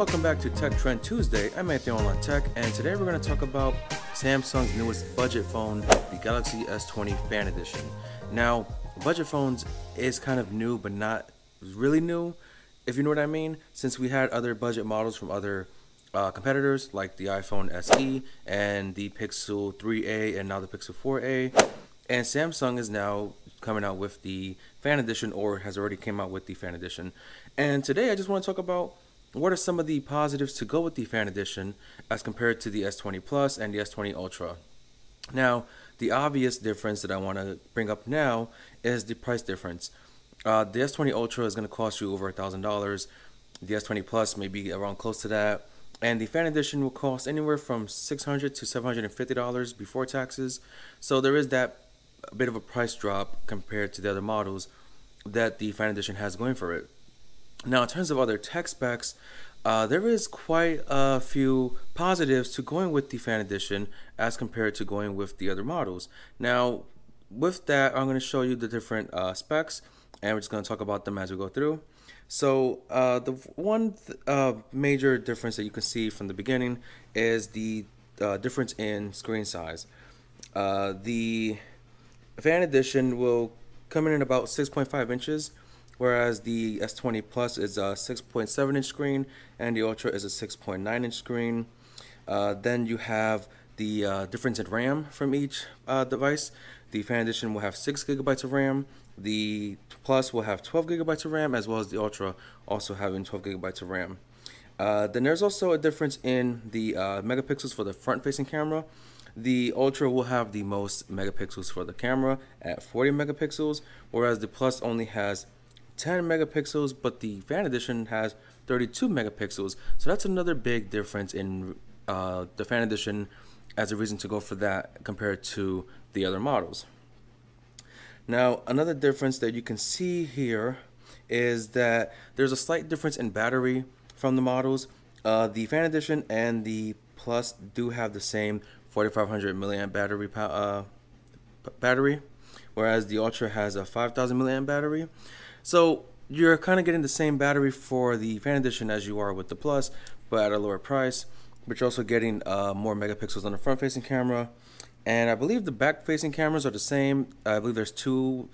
Welcome back to Tech Trend Tuesday. I'm Anthony Olan Tech, and today we're going to talk about Samsung's newest budget phone, the Galaxy S20 Fan Edition. Now, budget phones is kind of new, but not really new, if you know what I mean, since we had other budget models from other competitors like the iPhone SE and the Pixel 3a and now the Pixel 4a, and Samsung is now coming out with the Fan Edition, or has already came out with the Fan Edition. And today I just want to talk about what are some of the positives to go with the Fan Edition as compared to the S20 Plus and the S20 Ultra. Now, the obvious difference that I want to bring up now is the price difference. The S20 Ultra is going to cost you over $1,000. The S20 Plus may be around close to that. And the Fan Edition will cost anywhere from $600 to $750 before taxes. So there is that bit of a price drop compared to the other models that the Fan Edition has going for it. Now, in terms of other tech specs, there is quite a few positives to going with the Fan Edition as compared to going with the other models. Now, with that, I'm going to show you the different specs, and we're just going to talk about them as we go through. So, the one major difference that you can see from the beginning is the difference in screen size. The Fan Edition will come in at about 6.5 inches, whereas the S20 Plus is a 6.7 inch screen and the Ultra is a 6.9 inch screen. Then you have the difference in RAM from each device. The Fan Edition will have 6 gigabytes of RAM. The Plus will have 12 gigabytes of RAM, as well as the Ultra also having 12 gigabytes of RAM. Then there's also a difference in the megapixels for the front-facing camera. The Ultra will have the most megapixels for the camera at 40 megapixels, whereas the Plus only has 10 megapixels, but the Fan Edition has 32 megapixels. So that's another big difference in the Fan Edition as a reason to go for that compared to the other models. Now, another difference that you can see here is that there's a slight difference in battery from the models. The Fan Edition and the Plus do have the same 4500 milliamp battery, whereas the Ultra has a 5000 milliamp battery. So you're kind of getting the same battery for the Fan Edition as you are with the Plus, but at a lower price. But you're also getting more megapixels on the front-facing camera, and I believe the back-facing cameras are the same. I believe there's two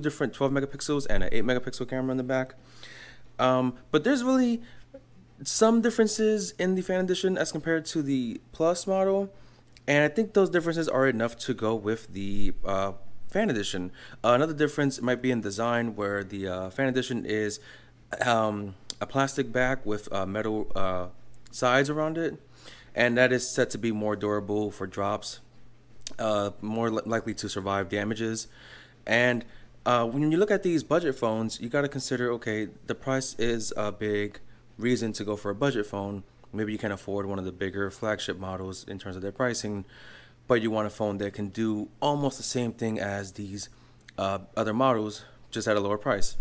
different 12 megapixels and an 8 megapixel camera in the back. But there's really some differences in the Fan Edition as compared to the Plus model, and I think those differences are enough to go with the Fan Edition. Another difference might be in design, where the Fan Edition is a plastic back with metal sides around it, and that is set to be more durable for drops, more likely to survive damages. And when you look at these budget phones, you got to consider, okay, the price is a big reason to go for a budget phone. Maybe you can afford one of the bigger flagship models in terms of their pricing, but you want a phone that can do almost the same thing as these other models, just at a lower price.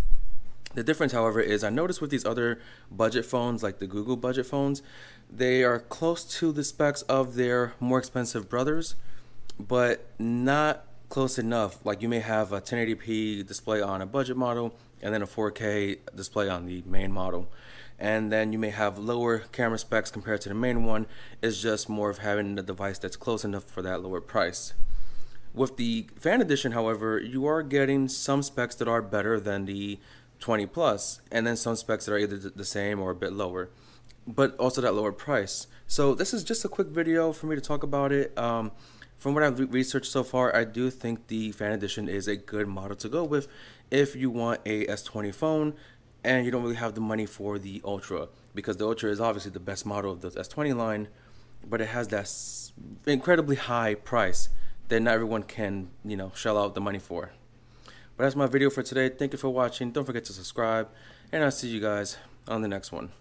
The difference, however, is I noticed with these other budget phones, like the Google budget phones, they are close to the specs of their more expensive brothers, but not close enough. Like, you may have a 1080p display on a budget model and then a 4K display on the main model. And then you may have lower camera specs compared to the main one. It's just more of having a device that's close enough for that lower price. With the Fan Edition, however, you are getting some specs that are better than the 20 Plus, and then some specs that are either the same or a bit lower, but also that lower price. So this is just a quick video for me to talk about it. From what I've researched so far, I do think the Fan Edition is a good model to go with if you want a S20 phone and you don't really have the money for the Ultra, because the Ultra is obviously the best model of the S20 line, but it has that incredibly high price that not everyone can, shell out the money for. But that's my video for today. Thank you for watching. Don't forget to subscribe, and I'll see you guys on the next one.